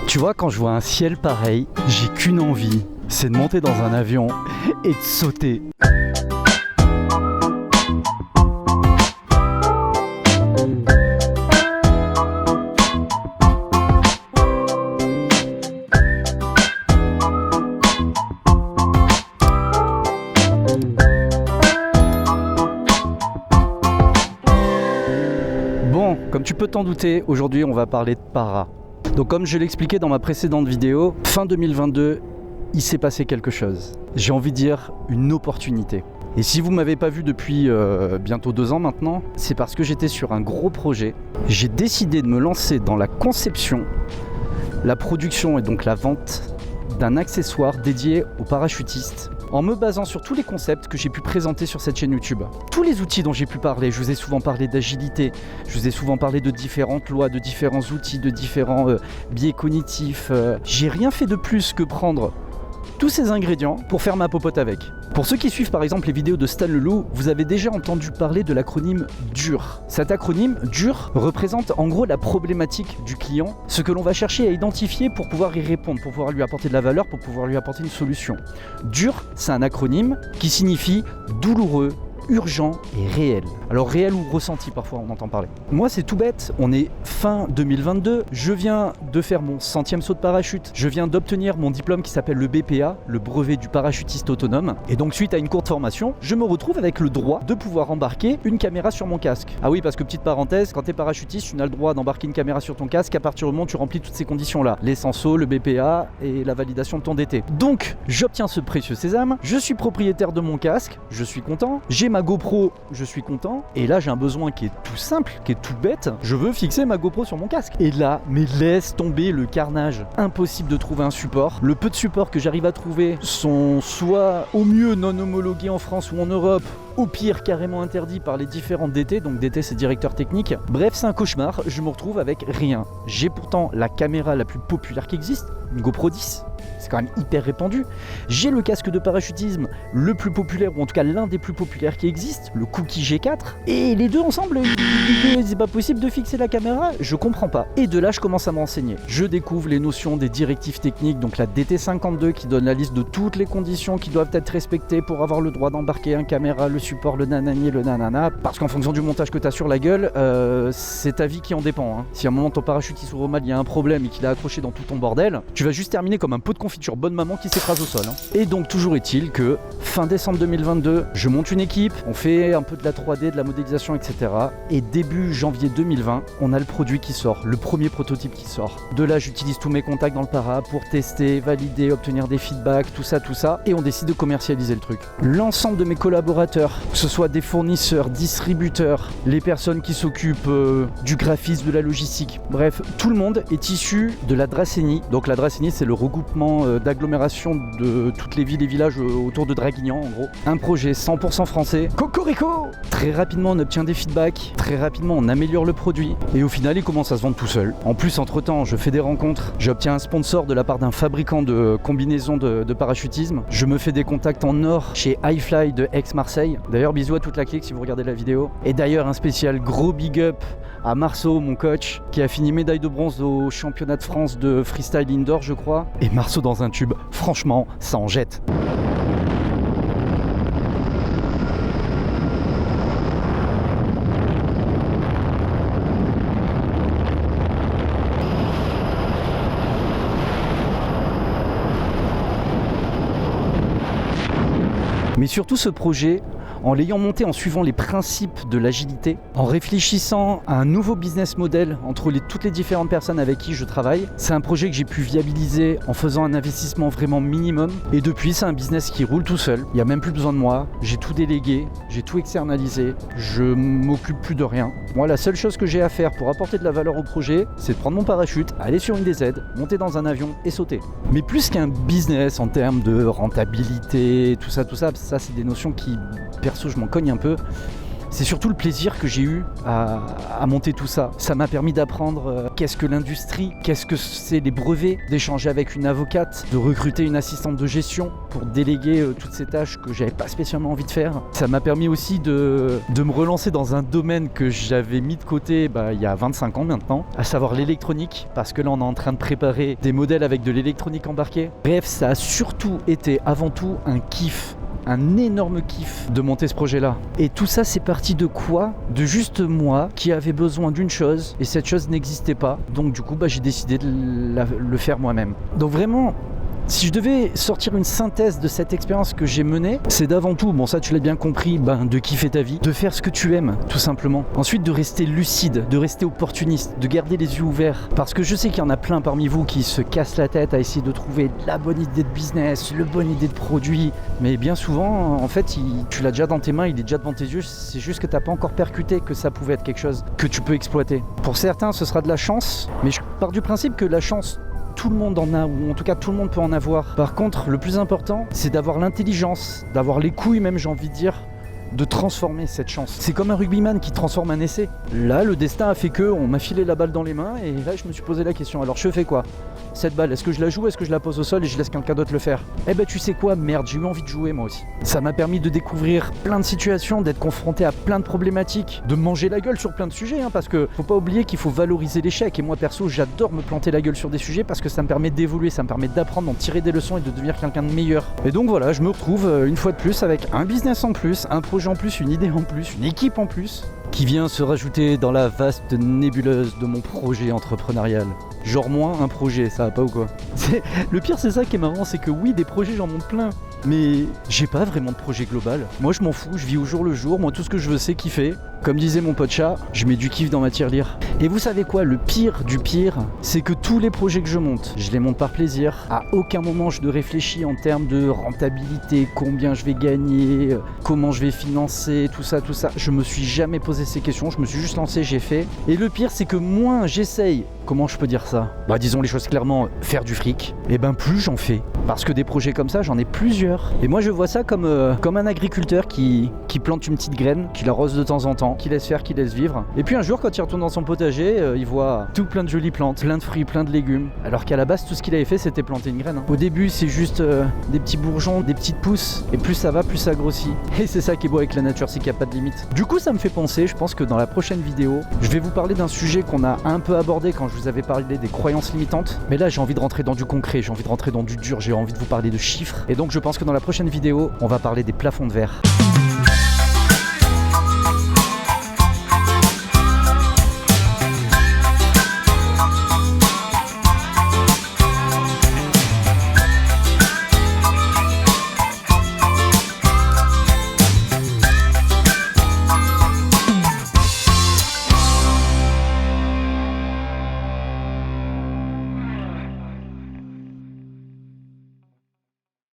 Tu vois, quand je vois un ciel pareil, j'ai qu'une envie, c'est de monter dans un avion et de sauter. Bon, comme tu peux t'en douter, aujourd'hui on va parler de para. Donc comme je l'expliquais dans ma précédente vidéo, fin 2022, il s'est passé quelque chose. J'ai envie de dire une opportunité. Et si vous ne m'avez pas vu depuis bientôt 2 ans maintenant, c'est parce que j'étais sur un gros projet. J'ai décidé de me lancer dans la conception, la production et donc la vente d'un accessoire dédié aux parachutistes, en me basant sur tous les concepts que j'ai pu présenter sur cette chaîne YouTube. Tous les outils dont j'ai pu parler, je vous ai souvent parlé d'agilité, je vous ai souvent parlé de différentes lois, de différents outils, de différents biais cognitifs. J'ai rien fait de plus que prendre tous ces ingrédients pour faire ma popote avec. Pour ceux qui suivent par exemple les vidéos de Stan Leloup, vous avez déjà entendu parler de l'acronyme DUR. Cet acronyme, DUR, représente en gros la problématique du client, ce que l'on va chercher à identifier pour pouvoir y répondre, pour pouvoir lui apporter de la valeur, pour pouvoir lui apporter une solution. DUR, c'est un acronyme qui signifie douloureux, urgent et réel. Alors réel ou ressenti parfois on entend parler. Moi c'est tout bête, on est fin 2022, je viens de faire mon 100e saut de parachute, je viens d'obtenir mon diplôme qui s'appelle le BPA, le brevet du parachutiste autonome, et donc suite à une courte formation, je me retrouve avec le droit de pouvoir embarquer une caméra sur mon casque. Ah oui, parce que petite parenthèse, quand t'es parachutiste, tu n'as le droit d'embarquer une caméra sur ton casque qu'à partir du moment où tu remplis toutes ces conditions là, les 100 sauts, le BPA et la validation de ton DT. Donc j'obtiens ce précieux sésame, je suis propriétaire de mon casque, je suis content, j'ai ma GoPro, je suis content, et là j'ai un besoin qui est tout simple, qui est tout bête, je veux fixer ma GoPro sur mon casque. Et là, mais laisse tomber le carnage. Impossible de trouver un support. Le peu de supports que j'arrive à trouver sont soit au mieux non homologués en France ou en Europe, au pire carrément interdits par les différents DT, donc DT c'est directeur technique. Bref, c'est un cauchemar, je me retrouve avec rien. J'ai pourtant la caméra la plus populaire qui existe, une GoPro 10. C'est quand même hyper répandu. J'ai le casque de parachutisme le plus populaire, ou en tout cas l'un des plus populaires qui existe, le Cookie G4. Et les deux ensemble, c'est pas possible de fixer la caméra, je comprends pas. Et de là, je commence à me renseigner. Je découvre les notions des directives techniques, donc la DT52 qui donne la liste de toutes les conditions qui doivent être respectées pour avoir le droit d'embarquer un caméra, le support, le nanani, le nanana. Parce qu'en fonction du montage que tu as sur la gueule, c'est ta vie qui en dépend. Hein. Si à un moment ton parachute il s'ouvre mal, il y a un problème et qu'il a accroché dans tout ton bordel, tu vas juste terminer comme un pot de confiture bonne maman qui s'écrase au sol. Hein. Et donc toujours est-il que fin décembre 2022, je monte une équipe, on fait un peu de la 3D, de la modélisation, etc. Et début janvier 2020, on a le produit qui sort, le premier prototype qui sort. De là, j'utilise tous mes contacts dans le para pour tester, valider, obtenir des feedbacks, tout ça, et on décide de commercialiser le truc. L'ensemble de mes collaborateurs, que ce soit des fournisseurs, distributeurs, les personnes qui s'occupent du graphisme, de la logistique, bref, tout le monde est issu de la Dracénie. Donc la Dracénie, c'est le regroupement d'agglomération de toutes les villes et villages autour de Draguignan en gros. Un projet 100% français. Cocorico! Très rapidement on obtient des feedbacks, très rapidement on améliore le produit et au final il commence à se vendre tout seul. En plus entre temps je fais des rencontres, j'obtiens un sponsor de la part d'un fabricant de combinaisons de parachutisme. Je me fais des contacts en or chez Highfly de Aix-Marseille. D'ailleurs bisous à toute la clique si vous regardez la vidéo. Et d'ailleurs un spécial gros big up à Marceau, mon coach, qui a fini médaille de bronze au championnat de France de freestyle indoor, je crois. Et Marceau dans un tube, franchement, ça en jette. Mais surtout ce projet, en l'ayant monté en suivant les principes de l'agilité, en réfléchissant à un nouveau business model entre toutes les différentes personnes avec qui je travaille, c'est un projet que j'ai pu viabiliser en faisant un investissement vraiment minimum. Et depuis, c'est un business qui roule tout seul. Il n'y a même plus besoin de moi. J'ai tout délégué, j'ai tout externalisé. Je m'occupe plus de rien. Moi, la seule chose que j'ai à faire pour apporter de la valeur au projet, c'est de prendre mon parachute, aller sur une DZ, monter dans un avion et sauter. Mais plus qu'un business en termes de rentabilité, tout ça, c'est des notions qui, perso, je m'en cogne un peu. c'est surtout le plaisir que j'ai eu à monter tout ça. Ça m'a permis d'apprendre qu'est-ce que l'industrie, qu'est-ce que c'est les brevets, d'échanger avec une avocate, de recruter une assistante de gestion pour déléguer toutes ces tâches que j'avais pas spécialement envie de faire. Ça m'a permis aussi de me relancer dans un domaine que j'avais mis de côté il y a 25 ans maintenant, à savoir l'électronique, parce que là on est en train de préparer des modèles avec de l'électronique embarquée. Bref, ça a surtout été avant tout un kiff. Un énorme kiff de monter ce projet-là. Et tout ça, c'est parti de quoi? De juste moi qui avait besoin d'une chose et cette chose n'existait pas. Donc du coup, j'ai décidé de le faire moi-même. Donc vraiment, si je devais sortir une synthèse de cette expérience que j'ai menée, c'est d'avant tout, bon ça tu l'as bien compris, de kiffer ta vie, de faire ce que tu aimes, tout simplement. Ensuite de rester lucide, de rester opportuniste, de garder les yeux ouverts. Parce que je sais qu'il y en a plein parmi vous qui se cassent la tête à essayer de trouver la bonne idée de business, la bonne idée de produit. Mais bien souvent, en fait, tu l'as déjà dans tes mains, il est déjà devant tes yeux, c'est juste que tu n'as pas encore percuté que ça pouvait être quelque chose que tu peux exploiter. Pour certains, ce sera de la chance, mais je pars du principe que la chance, tout le monde en a, ou en tout cas tout le monde peut en avoir. Par contre, le plus important, c'est d'avoir l'intelligence, d'avoir les couilles même, j'ai envie de dire, de transformer cette chance. C'est comme un rugbyman qui transforme un essai. Là, le destin a fait que on m'a filé la balle dans les mains et là, je me suis posé la question. Alors, je fais quoi? Cette balle, est-ce que je la joue, est-ce que je la pose au sol et je laisse quelqu'un d'autre le faire? Eh ben, tu sais quoi? Merde, j'ai eu envie de jouer moi aussi. Ça m'a permis de découvrir plein de situations, d'être confronté à plein de problématiques, de manger la gueule sur plein de sujets, parce que faut pas oublier qu'il faut valoriser l'échec. Et moi, perso, j'adore me planter la gueule sur des sujets parce que ça me permet d'évoluer, ça me permet d'apprendre, d'en tirer des leçons et de devenir quelqu'un de meilleur. Et donc voilà, je me retrouve une fois de plus avec un business en plus, un projet en plus, une idée en plus, une équipe en plus, qui vient se rajouter dans la vaste nébuleuse de mon projet entrepreneurial. Genre moi, un projet, ça va pas ou quoi? Le pire, c'est ça qui est marrant, c'est que oui, des projets, j'en monte plein. Mais j'ai pas vraiment de projet global. Moi, je m'en fous, je vis au jour le jour. Moi, tout ce que je veux, c'est kiffer. Comme disait mon pote chat, je mets du kiff dans ma tirelire. Et vous savez quoi? Le pire du pire, c'est que tous les projets que je monte, je les monte par plaisir. À aucun moment, je ne réfléchis en termes de rentabilité, combien je vais gagner, comment je vais financer, tout ça, tout ça. Je me suis jamais posé ces questions, je me suis juste lancé, j'ai fait. Et le pire, c'est que moins j'essaye, comment je peux dire ça? Disons les choses clairement, faire du fric, et plus j'en fais. Parce que des projets comme ça, j'en ai plusieurs. Et moi, je vois ça comme un agriculteur qui plante une petite graine, qui l'arrose de temps en temps, qui laisse faire, qui laisse vivre. Et puis un jour, quand il retourne dans son potager, il voit tout plein de jolies plantes, plein de fruits, plein de légumes. Alors qu'à la base, tout ce qu'il avait fait, c'était planter une graine. Au début, c'est juste des petits bourgeons, des petites pousses. Et plus ça va, plus ça grossit. Et c'est ça qui est beau avec la nature, c'est qu'il n'y a pas de limite. Du coup, ça me fait penser, je pense que dans la prochaine vidéo, je vais vous parler d'un sujet qu'on a un peu abordé quand je vous avais parlé des croyances limitantes. Mais là, j'ai envie de rentrer dans du concret, j'ai envie de rentrer dans du dur, j'ai envie de vous parler de chiffres. Et donc, je pense que dans la prochaine vidéo, on va parler des plafonds de verre.